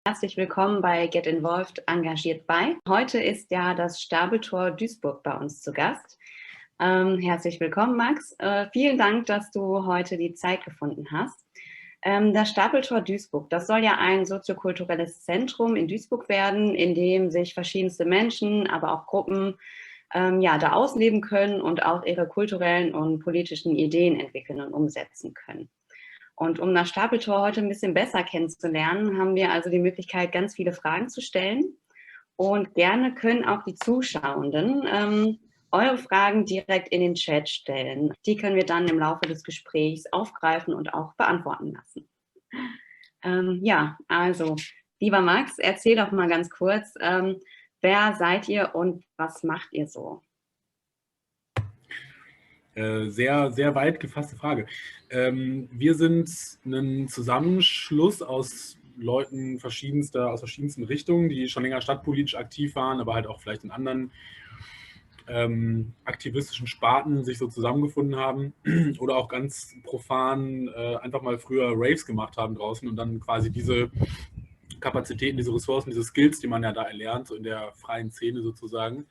Herzlich willkommen bei Get Involved, engagiert bei. Heute ist ja das Stabeltor Duisburg bei uns zu Gast. Herzlich willkommen, Max. Vielen Dank, dass du heute die Zeit gefunden hast. Das Stapeltor Duisburg, das soll ja ein soziokulturelles Zentrum in Duisburg werden, in dem sich verschiedenste Menschen, aber auch Gruppen da ausleben können und auch ihre kulturellen und politischen Ideen entwickeln und umsetzen können. Und um das Stapeltor heute ein bisschen besser kennenzulernen, haben wir also die Möglichkeit, ganz viele Fragen zu stellen. Und gerne können auch die Zuschauenden eure Fragen direkt in den Chat stellen. Die können wir dann im Laufe des Gesprächs aufgreifen und auch beantworten lassen. Also, lieber Max, erzähl doch mal ganz kurz, wer seid ihr und was macht ihr so? Sehr, sehr weit gefasste Frage. Wir sind ein Zusammenschluss aus Leuten aus verschiedensten Richtungen, die schon länger stadtpolitisch aktiv waren, aber halt auch vielleicht in anderen aktivistischen Sparten sich so zusammengefunden haben oder auch ganz profan einfach mal früher Raves gemacht haben draußen und dann quasi diese Kapazitäten, diese Ressourcen, diese Skills, die man ja da erlernt, so in der freien Szene sozusagen,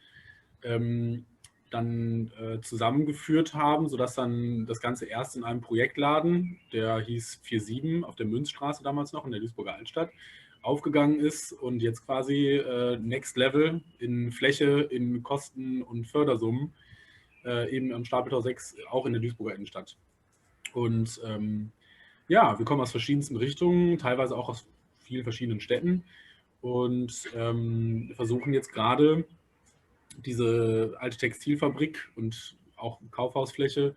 dann zusammengeführt haben, sodass dann das Ganze erst in einem Projektladen, der hieß 47 auf der Münzstraße damals noch in der Duisburger Altstadt, aufgegangen ist und jetzt quasi Next Level in Fläche, in Kosten und Fördersummen eben am Stapeltor 6 auch in der Duisburger Innenstadt. Und wir kommen aus verschiedensten Richtungen, teilweise auch aus vielen verschiedenen Städten und versuchen jetzt gerade diese alte Textilfabrik und auch Kaufhausfläche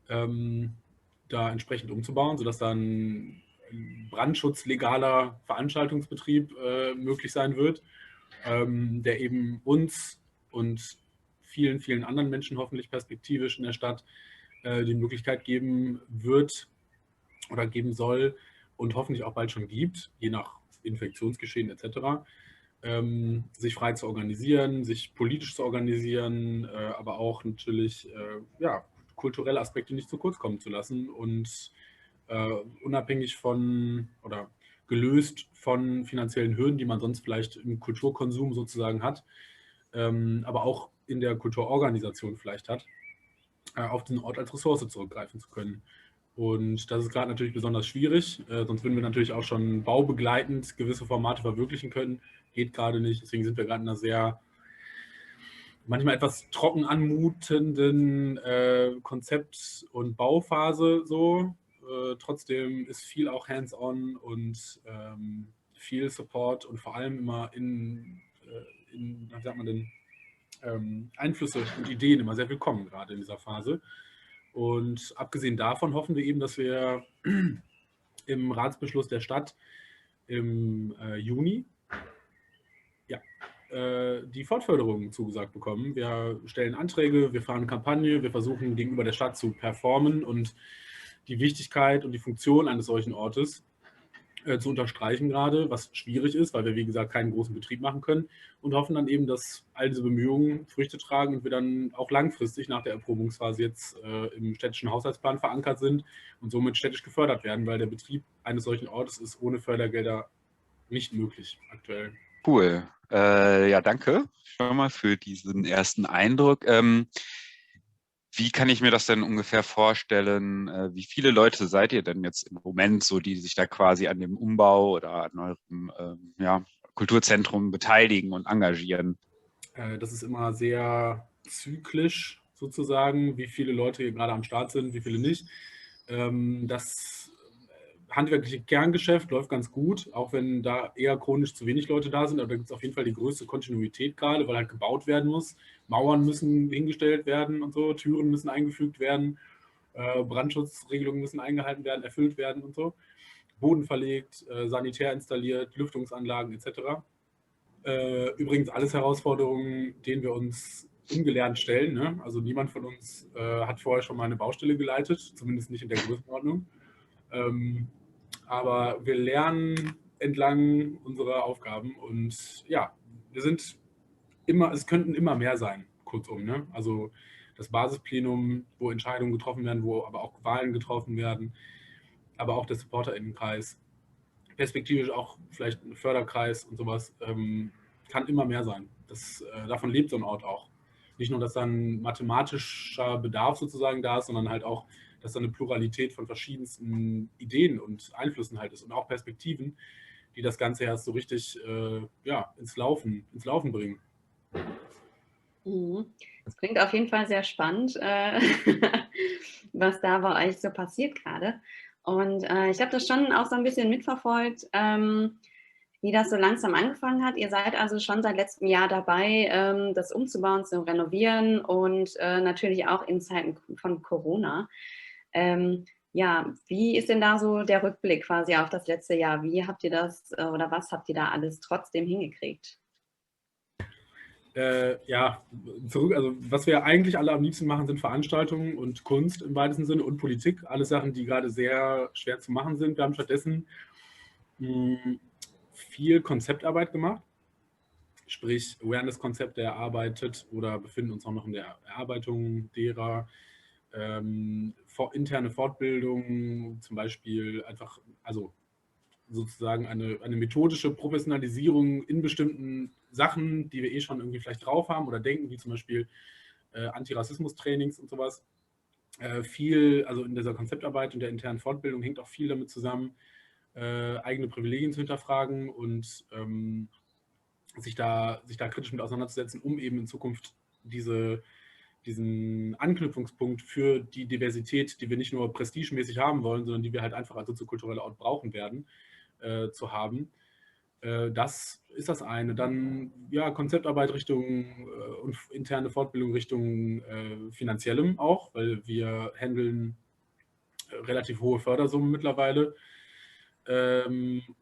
da entsprechend umzubauen, sodass dann ein brandschutzlegaler Veranstaltungsbetrieb möglich sein wird, der eben uns und vielen, vielen anderen Menschen hoffentlich perspektivisch in der Stadt die Möglichkeit geben wird oder geben soll und hoffentlich auch bald schon gibt, je nach Infektionsgeschehen etc., sich frei zu organisieren, sich politisch zu organisieren, aber auch natürlich kulturelle Aspekte nicht zu kurz kommen zu lassen und unabhängig von oder gelöst von finanziellen Hürden, die man sonst vielleicht im Kulturkonsum sozusagen hat, aber auch in der Kulturorganisation vielleicht hat, auf den Ort als Ressource zurückgreifen zu können. Und das ist gerade natürlich besonders schwierig, sonst würden wir natürlich auch schon baubegleitend gewisse Formate verwirklichen können. Geht gerade nicht, deswegen sind wir gerade in einer sehr manchmal etwas trocken anmutenden Konzept- und Bauphase so. Trotzdem ist viel auch hands-on und viel Support und vor allem immer wie sagt man denn, Einflüsse und Ideen immer sehr willkommen, gerade in dieser Phase. Und abgesehen davon hoffen wir eben, dass wir im Ratsbeschluss der Stadt im Juni die Fortförderung zugesagt bekommen. Wir stellen Anträge, wir fahren Kampagne, wir versuchen gegenüber der Stadt zu performen und die Wichtigkeit und die Funktion eines solchen Ortes zu unterstreichen gerade, was schwierig ist, weil wir, wie gesagt, keinen großen Betrieb machen können und hoffen dann eben, dass all diese Bemühungen Früchte tragen und wir dann auch langfristig nach der Erprobungsphase jetzt im städtischen Haushaltsplan verankert sind und somit städtisch gefördert werden, weil der Betrieb eines solchen Ortes ist ohne Fördergelder nicht möglich aktuell. Cool. Danke schon mal für diesen ersten Eindruck. Wie kann ich mir das denn ungefähr vorstellen? Wie viele Leute seid ihr denn jetzt im Moment so, die sich da quasi an dem Umbau oder an eurem Kulturzentrum beteiligen und engagieren? Das ist immer sehr zyklisch sozusagen, wie viele Leute hier gerade am Start sind, wie viele nicht. Das handwerkliche Kerngeschäft läuft ganz gut, auch wenn da eher chronisch zu wenig Leute da sind. Aber da gibt es auf jeden Fall die größte Kontinuität gerade, weil halt gebaut werden muss. Mauern müssen hingestellt werden und so, Türen müssen eingefügt werden, Brandschutzregelungen müssen eingehalten werden, erfüllt werden und so. Boden verlegt, Sanitär installiert, Lüftungsanlagen etc. Übrigens alles Herausforderungen, denen wir uns ungelernt stellen. Ne? Also niemand von uns hat vorher schon mal eine Baustelle geleitet, zumindest nicht in der Größenordnung. Aber wir lernen entlang unserer Aufgaben und ja, es könnten immer mehr sein, kurzum. Ne? Also das Basisplenum, wo Entscheidungen getroffen werden, wo aber auch Wahlen getroffen werden, aber auch der SupporterInnenkreis, perspektivisch auch vielleicht ein Förderkreis und sowas, kann immer mehr sein. Davon lebt so ein Ort auch. Nicht nur, dass dann mathematischer Bedarf sozusagen da ist, sondern halt auch, dass da eine Pluralität von verschiedensten Ideen und Einflüssen halt ist und auch Perspektiven, die das Ganze erst so richtig ins Laufen bringen. Das klingt auf jeden Fall sehr spannend, was da bei euch so passiert gerade. Und ich habe das schon auch so ein bisschen mitverfolgt, wie das so langsam angefangen hat. Ihr seid also schon seit letztem Jahr dabei, das umzubauen, zu renovieren und natürlich auch in Zeiten von Corona. Ja, wie ist denn da so der Rückblick quasi auf das letzte Jahr? Wie habt ihr das oder was habt ihr da alles trotzdem hingekriegt? Also was wir eigentlich alle am liebsten machen, sind Veranstaltungen und Kunst im weitesten Sinne und Politik. Alles Sachen, die gerade sehr schwer zu machen sind. Wir haben stattdessen viel Konzeptarbeit gemacht, sprich Awareness-Konzepte erarbeitet oder befinden uns auch noch in der Erarbeitung derer. Interne Fortbildung, zum Beispiel einfach, also sozusagen eine methodische Professionalisierung in bestimmten Sachen, die wir eh schon irgendwie vielleicht drauf haben oder denken, wie zum Beispiel Antirassismus-Trainings und sowas. Also in dieser Konzeptarbeit und der internen Fortbildung hängt auch viel damit zusammen, eigene Privilegien zu hinterfragen und sich da kritisch mit auseinanderzusetzen, um eben in Zukunft diesen Anknüpfungspunkt für die Diversität, die wir nicht nur prestigemäßig haben wollen, sondern die wir halt einfach als soziokultureller Ort brauchen werden, zu haben. Das ist das eine. Dann Konzeptarbeit Richtung und interne Fortbildung Richtung finanziellem auch, weil wir handeln relativ hohe Fördersummen mittlerweile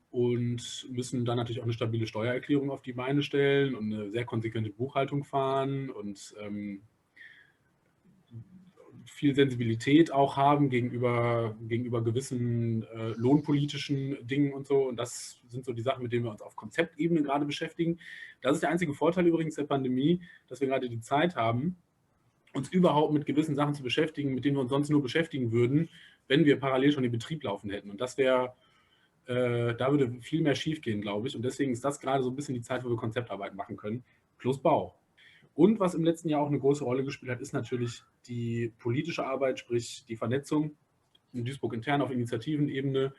und müssen dann natürlich auch eine stabile Steuererklärung auf die Beine stellen und eine sehr konsequente Buchhaltung fahren und viel Sensibilität auch haben gegenüber gewissen lohnpolitischen Dingen und so. Und das sind so die Sachen, mit denen wir uns auf Konzeptebene gerade beschäftigen. Das ist der einzige Vorteil übrigens der Pandemie, dass wir gerade die Zeit haben, uns überhaupt mit gewissen Sachen zu beschäftigen, mit denen wir uns sonst nur beschäftigen würden, wenn wir parallel schon den Betrieb laufen hätten. Und da würde viel mehr schief gehen, glaube ich. Und deswegen ist das gerade so ein bisschen die Zeit, wo wir Konzeptarbeit machen können, plus Bau. Und was im letzten Jahr auch eine große Rolle gespielt hat, ist natürlich die politische Arbeit, sprich die Vernetzung in Duisburg intern auf Initiativenebene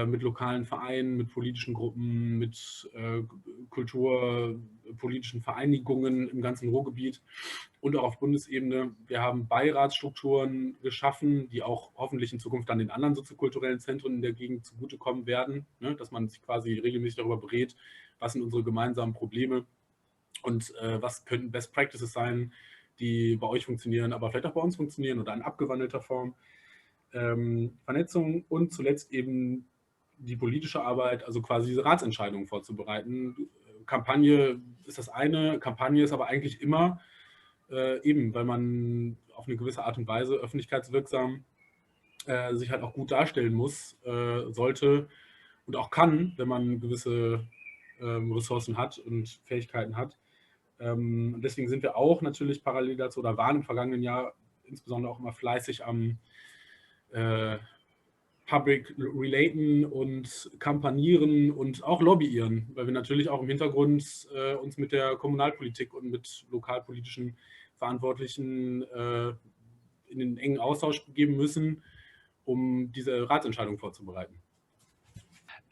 mit lokalen Vereinen, mit politischen Gruppen, mit kulturpolitischen Vereinigungen im ganzen Ruhrgebiet und auch auf Bundesebene. Wir haben Beiratsstrukturen geschaffen, die auch hoffentlich in Zukunft dann den anderen soziokulturellen Zentren in der Gegend zugutekommen werden, ne? Dass man sich quasi regelmäßig darüber berät, was sind unsere gemeinsamen Probleme und was könnten Best Practices sein, die bei euch funktionieren, aber vielleicht auch bei uns funktionieren oder in abgewandelter Form. Vernetzung und zuletzt eben die politische Arbeit, also quasi diese Ratsentscheidungen vorzubereiten. Kampagne ist das eine, Kampagne ist aber eigentlich immer eben, weil man auf eine gewisse Art und Weise öffentlichkeitswirksam sich halt auch gut darstellen muss, sollte und auch kann, wenn man gewisse Ressourcen hat und Fähigkeiten hat. Und deswegen sind wir auch natürlich parallel dazu oder waren im vergangenen Jahr insbesondere auch immer fleißig am Public Relaten und Kampagnieren und auch lobbyieren, weil wir natürlich auch im Hintergrund uns mit der Kommunalpolitik und mit lokalpolitischen Verantwortlichen in den engen Austausch begeben müssen, um diese Ratsentscheidung vorzubereiten.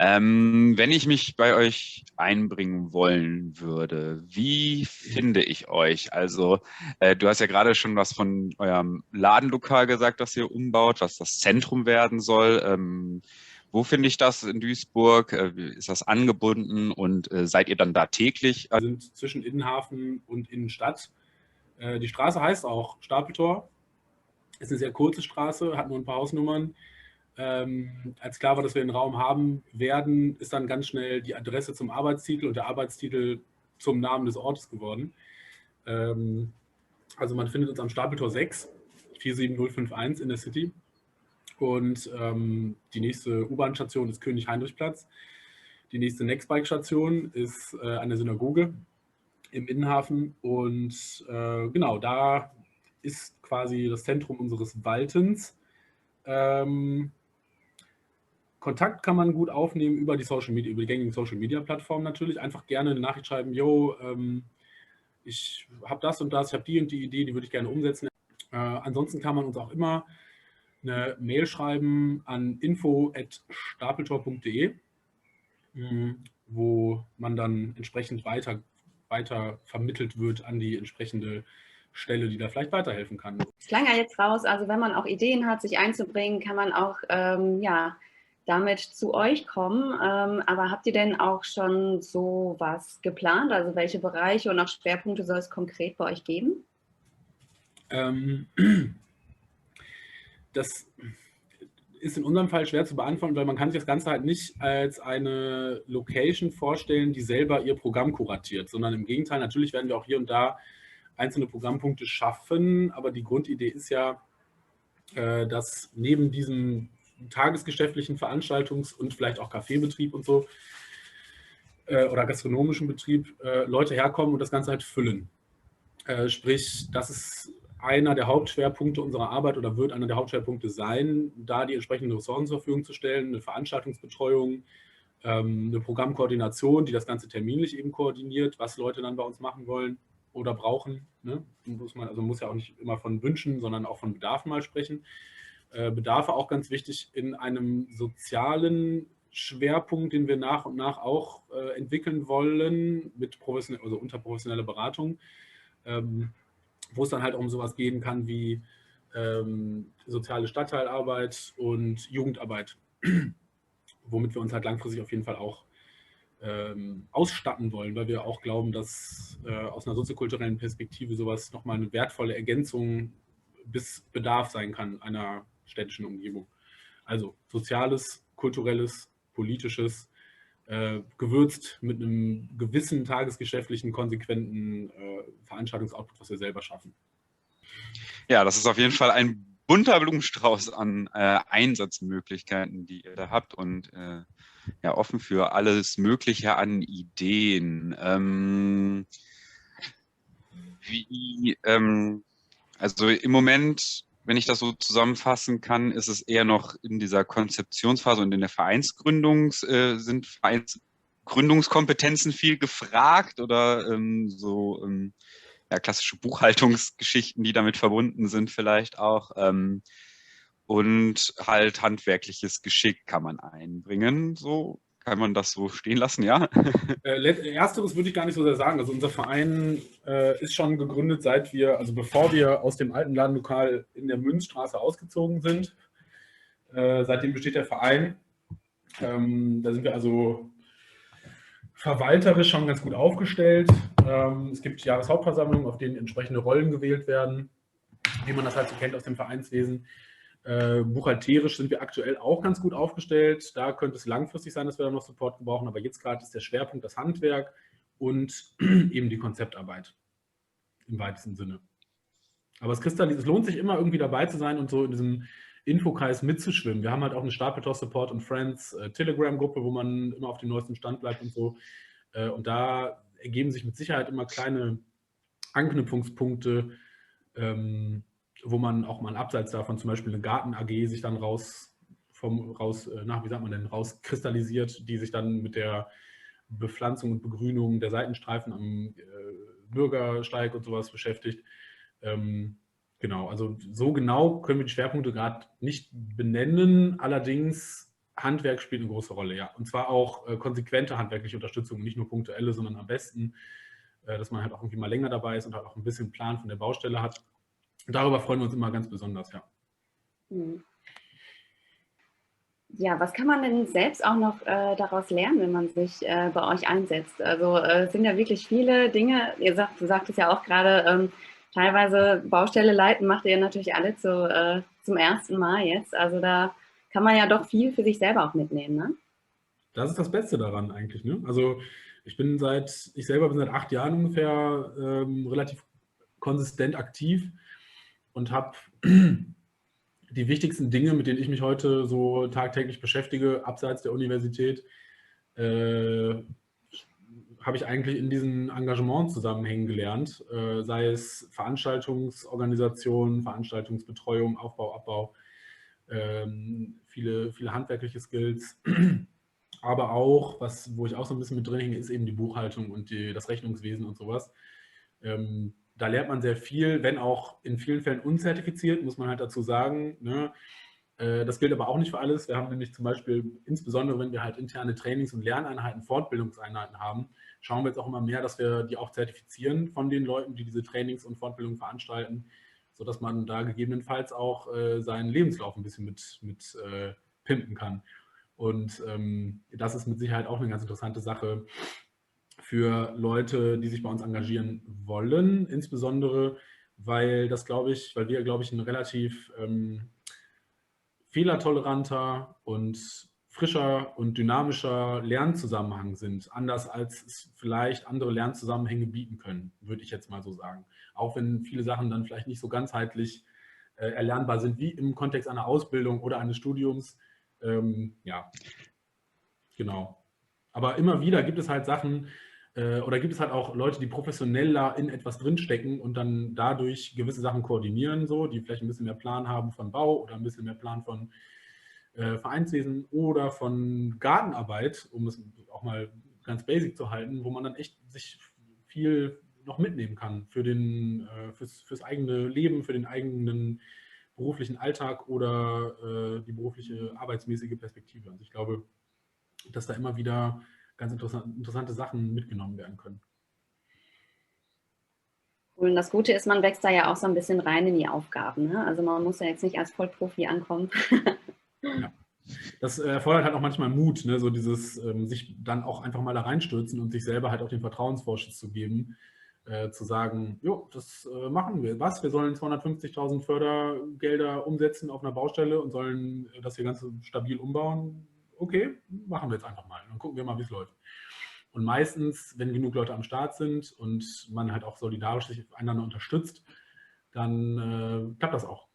Wenn ich mich bei euch einbringen wollen würde, wie finde ich euch? Also du hast ja gerade schon was von eurem Ladenlokal gesagt, das ihr umbaut, was das Zentrum werden soll. Wo finde ich das in Duisburg? Ist das angebunden und seid ihr dann da täglich? Wir sind zwischen Innenhafen und Innenstadt. Die Straße heißt auch Stapeltor. Ist eine sehr kurze Straße, hat nur ein paar Hausnummern. Als klar war, dass wir den Raum haben werden, ist dann ganz schnell die Adresse zum Arbeitstitel und der Arbeitstitel zum Namen des Ortes geworden. Also man findet uns am Stapeltor 6, 47051 in der City. Und die nächste U-Bahn-Station ist König-Heinrich-Platz. Die nächste Nextbike-Station ist eine Synagoge im Innenhafen. Und genau, da ist quasi das Zentrum unseres Waltens. Kontakt kann man gut aufnehmen über die Social Media, über die gängigen Social Media Plattformen natürlich. Einfach gerne eine Nachricht schreiben, yo, ich habe das und das, ich habe die und die Idee, die würde ich gerne umsetzen. Ansonsten kann man uns auch immer eine Mail schreiben an info@stapeltor.de, wo man dann entsprechend weiter vermittelt wird an die entsprechende Stelle, die da vielleicht weiterhelfen kann. Es klang ja jetzt raus, also wenn man auch Ideen hat, sich einzubringen, kann man auch damit zu euch kommen. Aber habt ihr denn auch schon so was geplant? Also welche Bereiche und auch Schwerpunkte soll es konkret bei euch geben? Das ist in unserem Fall schwer zu beantworten, weil man kann sich das Ganze halt nicht als eine Location vorstellen, die selber ihr Programm kuratiert, sondern im Gegenteil, natürlich werden wir auch hier und da einzelne Programmpunkte schaffen, aber die Grundidee ist ja, dass neben diesem tagesgeschäftlichen Veranstaltungs- und vielleicht auch Kaffeebetrieb und so oder gastronomischen Betrieb Leute herkommen und das Ganze halt füllen. Sprich, das ist einer der Hauptschwerpunkte unserer Arbeit oder wird einer der Hauptschwerpunkte sein, da die entsprechenden Ressourcen zur Verfügung zu stellen, eine Veranstaltungsbetreuung, eine Programmkoordination, die das Ganze terminlich eben koordiniert, was Leute dann bei uns machen wollen oder brauchen. Ne? Man muss ja auch nicht immer von Wünschen, sondern auch von Bedarfen mal sprechen. Bedarfe auch ganz wichtig in einem sozialen Schwerpunkt, den wir nach und nach auch entwickeln wollen, mit also unter professioneller Beratung, wo es dann halt um sowas gehen kann wie soziale Stadtteilarbeit und Jugendarbeit, womit wir uns halt langfristig auf jeden Fall auch ausstatten wollen, weil wir auch glauben, dass aus einer soziokulturellen Perspektive sowas nochmal eine wertvolle Ergänzung bis Bedarf sein kann einer städtischen Umgebung. Also soziales, kulturelles, politisches, gewürzt mit einem gewissen tagesgeschäftlichen, konsequenten Veranstaltungsoutput, was wir selber schaffen. Ja, das ist auf jeden Fall ein bunter Blumenstrauß an Einsatzmöglichkeiten, die ihr da habt und ja, offen für alles Mögliche an Ideen. Also im Moment, wenn ich das so zusammenfassen kann, ist es eher noch in dieser Konzeptionsphase und in der Vereinsgründung sind Vereinsgründungskompetenzen viel gefragt oder ja, klassische Buchhaltungsgeschichten, die damit verbunden sind vielleicht auch. Und halt handwerkliches Geschick kann man einbringen. So kann man das so stehen lassen, ja? Ersteres würde ich gar nicht so sehr sagen. Also unser Verein ist schon gegründet, bevor wir aus dem alten Ladenlokal in der Münzstraße ausgezogen sind. Seitdem besteht der Verein. Da sind wir also verwalterisch schon ganz gut aufgestellt. Es gibt Jahreshauptversammlungen, auf denen entsprechende Rollen gewählt werden, wie man das halt so kennt aus dem Vereinswesen. Buchhalterisch sind wir aktuell auch ganz gut aufgestellt. Da könnte es langfristig sein, dass wir da noch Support gebrauchen, aber jetzt gerade ist der Schwerpunkt das Handwerk und eben die Konzeptarbeit im weitesten Sinne. Aber es lohnt sich immer irgendwie dabei zu sein und so in diesem Infokreis mitzuschwimmen. Wir haben halt auch eine Stapeltor Support und Friends Telegram-Gruppe, wo man immer auf dem neuesten Stand bleibt und so. Und da ergeben sich mit Sicherheit immer kleine Anknüpfungspunkte, wo man auch mal abseits davon zum Beispiel eine Garten-AG sich dann rauskristallisiert, die sich dann mit der Bepflanzung und Begrünung der Seitenstreifen am Bürgersteig und sowas beschäftigt. Genau, also so genau können wir die Schwerpunkte gerade nicht benennen, allerdings Handwerk spielt eine große Rolle, ja. Und zwar auch konsequente handwerkliche Unterstützung, nicht nur punktuelle, sondern am besten, dass man halt auch irgendwie mal länger dabei ist und halt auch ein bisschen Plan von der Baustelle hat. Und darüber freuen wir uns immer ganz besonders, ja. Ja, was kann man denn selbst auch noch daraus lernen, wenn man sich bei euch einsetzt? Also es sind ja wirklich viele Dinge, du sagtest ja auch gerade, teilweise Baustelle leiten macht ihr natürlich alle zum ersten Mal jetzt. Also da kann man ja doch viel für sich selber auch mitnehmen, ne? Das ist das Beste daran eigentlich, ne? Also ich selber bin seit 8 Jahren ungefähr relativ konsistent aktiv und habe die wichtigsten Dinge, mit denen ich mich heute so tagtäglich beschäftige, abseits der Universität, habe ich eigentlich in diesen Engagementzusammenhängen gelernt, sei es Veranstaltungsorganisation, Veranstaltungsbetreuung, Aufbau, Abbau, viele handwerkliche Skills, aber auch, wo ich auch so ein bisschen mit drin hänge, ist eben die Buchhaltung und das Rechnungswesen und sowas. Da lernt man sehr viel, wenn auch in vielen Fällen unzertifiziert, muss man halt dazu sagen. Ne? Das gilt aber auch nicht für alles. Wir haben nämlich zum Beispiel, insbesondere wenn wir halt interne Trainings- und Lerneinheiten, Fortbildungseinheiten haben, schauen wir jetzt auch immer mehr, dass wir die auch zertifizieren von den Leuten, die diese Trainings und Fortbildungen veranstalten, sodass man da gegebenenfalls auch seinen Lebenslauf ein bisschen mit pimpen kann. Und das ist mit Sicherheit auch eine ganz interessante Sache für Leute, die sich bei uns engagieren wollen, insbesondere weil wir, glaube ich, ein relativ fehlertoleranter und frischer und dynamischer Lernzusammenhang sind, anders als es vielleicht andere Lernzusammenhänge bieten können, würde ich jetzt mal so sagen. Auch wenn viele Sachen dann vielleicht nicht so ganzheitlich erlernbar sind wie im Kontext einer Ausbildung oder eines Studiums. Ja, genau. Aber immer wieder gibt es halt Sachen oder gibt es halt auch Leute, die professioneller in etwas drinstecken und dann dadurch gewisse Sachen koordinieren, so, die vielleicht ein bisschen mehr Plan haben von Bau oder ein bisschen mehr Plan von Vereinswesen oder von Gartenarbeit, um es auch mal ganz basic zu halten, wo man dann echt sich viel noch mitnehmen kann fürs eigene Leben, für den eigenen beruflichen Alltag oder die berufliche arbeitsmäßige Perspektive. Also ich glaube, dass da immer wieder ganz interessante Sachen mitgenommen werden können. Und das Gute ist, man wächst da ja auch so ein bisschen rein in die Aufgaben. Ne? Also man muss ja jetzt nicht als Vollprofi ankommen. Ja. Das erfordert halt auch manchmal Mut, ne? So dieses sich dann auch einfach mal da reinstürzen und sich selber halt auch den Vertrauensvorschuss zu geben, zu sagen, jo, das machen wir. Was? Wir sollen 250.000 Fördergelder umsetzen auf einer Baustelle und sollen das hier ganz stabil umbauen. Okay, machen wir jetzt einfach mal. Dann gucken wir mal, wie es läuft. Und meistens, wenn genug Leute am Start sind und man halt auch solidarisch sich einander unterstützt, dann klappt das auch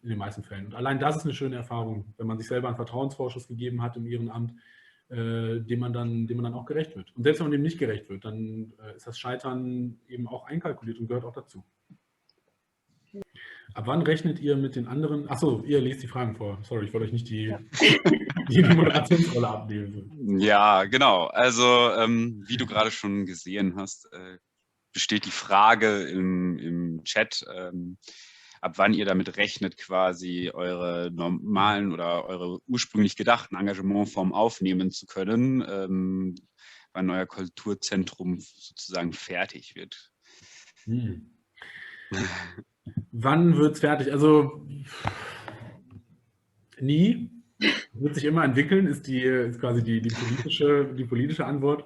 in den meisten Fällen. Und allein das ist eine schöne Erfahrung, wenn man sich selber einen Vertrauensvorschuss gegeben hat im Ehrenamt, dem man dann auch gerecht wird. Und selbst wenn man dem nicht gerecht wird, dann ist das Scheitern eben auch einkalkuliert und gehört auch dazu. Ab wann rechnet ihr mit den anderen? Achso, ihr lest die Fragen vor. Sorry, ich wollte euch nicht die Moderationsrolle abnehmen. Ja, genau. Also, wie du gerade schon gesehen hast, besteht die Frage im Chat, ab wann ihr damit rechnet, quasi eure normalen oder eure ursprünglich gedachten Engagementformen aufnehmen zu können, wann euer Kulturzentrum sozusagen fertig wird. Wann wird es fertig? Also nie. Wird sich immer entwickeln, ist quasi die politische Antwort.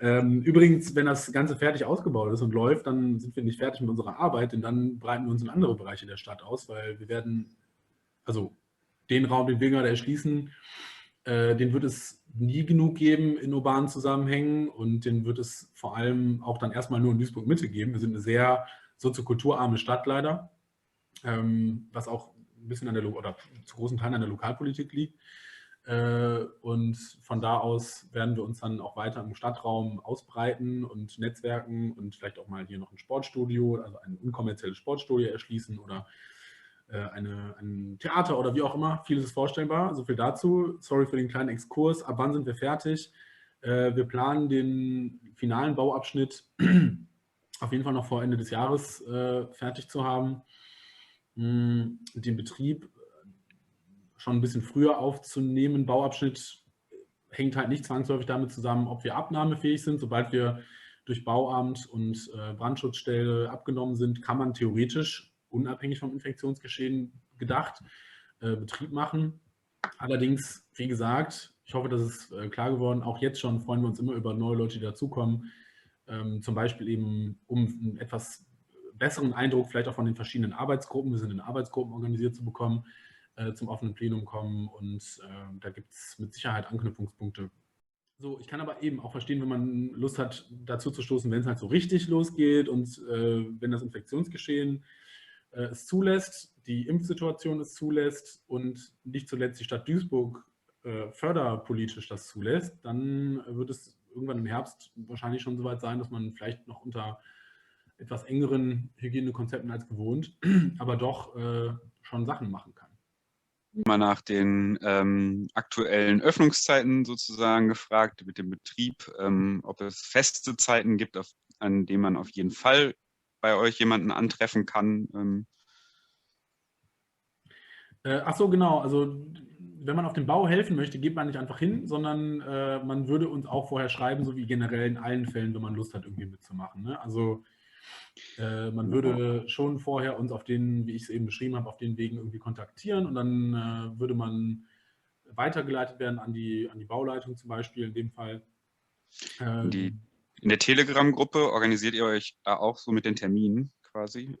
Übrigens, wenn das Ganze fertig ausgebaut ist und läuft, dann sind wir nicht fertig mit unserer Arbeit, denn dann breiten wir uns in andere Bereiche der Stadt aus, weil wir werden, also den Raum, den wir gerade erschließen, den wird es nie genug geben in urbanen Zusammenhängen und den wird es vor allem auch dann erstmal nur in Duisburg-Mitte geben. Wir sind eine sehr soziokulturarme Stadt leider, was auch ein bisschen oder zu großen Teilen an der Lokalpolitik liegt. Und von da aus werden wir uns dann auch weiter im Stadtraum ausbreiten und netzwerken und vielleicht auch mal hier noch ein Sportstudio, also ein unkommerzielles Sportstudio erschließen oder ein Theater oder wie auch immer. Vieles ist vorstellbar. So viel dazu. Sorry für den kleinen Exkurs. Ab wann sind wir fertig? Wir planen den finalen Bauabschnitt auf jeden Fall noch vor Ende des Jahres fertig zu haben. Den Betrieb schon ein bisschen früher aufzunehmen. Bauabschnitt hängt halt nicht zwangsläufig damit zusammen, ob wir abnahmefähig sind. Sobald wir durch Bauamt und Brandschutzstelle abgenommen sind, kann man theoretisch, unabhängig vom Infektionsgeschehen gedacht, Betrieb machen. Allerdings, wie gesagt, ich hoffe, das ist klar geworden, auch jetzt schon freuen wir uns immer über neue Leute, die dazukommen. Zum Beispiel eben, um einen etwas besseren Eindruck vielleicht auch von den verschiedenen Arbeitsgruppen, wir sind in Arbeitsgruppen organisiert, zu bekommen, zum offenen Plenum kommen und da gibt es mit Sicherheit Anknüpfungspunkte. So, ich kann aber eben auch verstehen, wenn man Lust hat, dazu zu stoßen, wenn es halt so richtig losgeht und wenn das Infektionsgeschehen es zulässt, die Impfsituation es zulässt und nicht zuletzt die Stadt Duisburg förderpolitisch das zulässt, dann wird es irgendwann im Herbst wahrscheinlich schon soweit sein, dass man vielleicht noch unter etwas engeren Hygienekonzepten als gewohnt, aber doch schon Sachen machen kann. mal nach den aktuellen Öffnungszeiten sozusagen gefragt mit dem Betrieb, ob es feste Zeiten gibt, an denen man auf jeden Fall bei euch jemanden antreffen kann. Ach so, genau. Also wenn man auf dem Bau helfen möchte, geht man nicht einfach hin, sondern man würde uns auch vorher schreiben, so wie generell in allen Fällen, wenn man Lust hat, irgendwie mitzumachen. Ne? Also man würde schon vorher uns auf den, wie ich es eben beschrieben habe, auf den Wegen irgendwie kontaktieren und dann würde man weitergeleitet werden an die Bauleitung zum Beispiel in dem Fall. In der Telegram-Gruppe organisiert ihr euch auch so mit den Terminen quasi,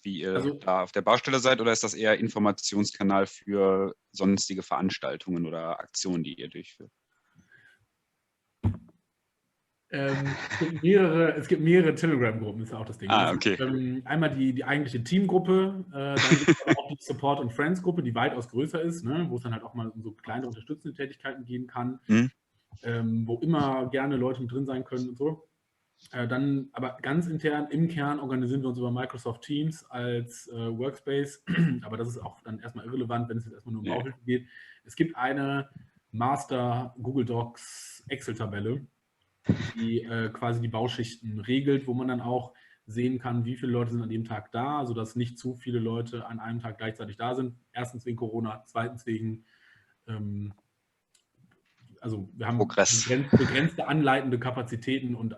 wie ihr da auf der Baustelle seid, oder ist das eher Informationskanal für sonstige Veranstaltungen oder Aktionen, die ihr durchführt? Es gibt mehrere Telegram-Gruppen, ist ja auch das Ding. Okay. Einmal die eigentliche Teamgruppe, dann gibt es auch die Support- und Friends-Gruppe, die weitaus größer ist, ne, wo es dann halt auch mal um so kleine unterstützende Tätigkeiten gehen kann, wo immer gerne Leute mit drin sein können und so. Dann aber ganz intern im Kern organisieren wir uns über Microsoft Teams als Workspace, aber das ist auch dann erstmal irrelevant, wenn es jetzt erstmal nur um Bauhilfe geht. Es gibt eine Master Google Docs Excel-Tabelle, die quasi die Bauschichten regelt, wo man dann auch sehen kann, wie viele Leute sind an dem Tag da, sodass nicht zu viele Leute an einem Tag gleichzeitig da sind. Erstens wegen Corona, zweitens wegen, also wir haben begrenzte anleitende Kapazitäten und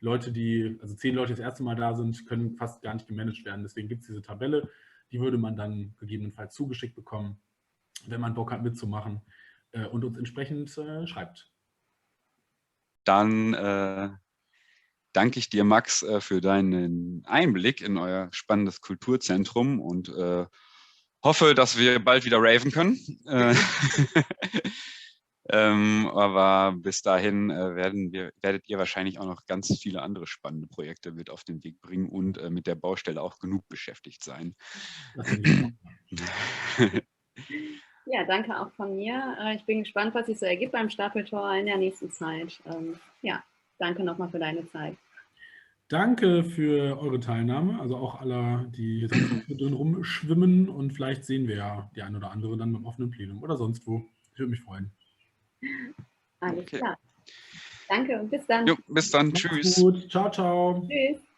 Leute, also 10 Leute das erste Mal da sind, können fast gar nicht gemanagt werden. Deswegen gibt es diese Tabelle, die würde man dann gegebenenfalls zugeschickt bekommen, wenn man Bock hat mitzumachen und uns entsprechend schreibt. Dann danke ich dir, Max, für deinen Einblick in euer spannendes Kulturzentrum und hoffe, dass wir bald wieder raven können. Aber bis dahin werdet ihr wahrscheinlich auch noch ganz viele andere spannende Projekte mit auf den Weg bringen und mit der Baustelle auch genug beschäftigt sein. Ja, danke auch von mir. Ich bin gespannt, was sich so ergibt beim Stapeltor in der nächsten Zeit. Ja, danke nochmal für deine Zeit. Danke für eure Teilnahme, also auch aller, die jetzt drin rumschwimmen, und vielleicht sehen wir ja die ein oder andere dann beim offenen Plenum oder sonst wo. Ich würde mich freuen. Alles klar. Danke und bis dann. Jo, bis dann. Tschüss. Gut. Ciao, ciao. Tschüss.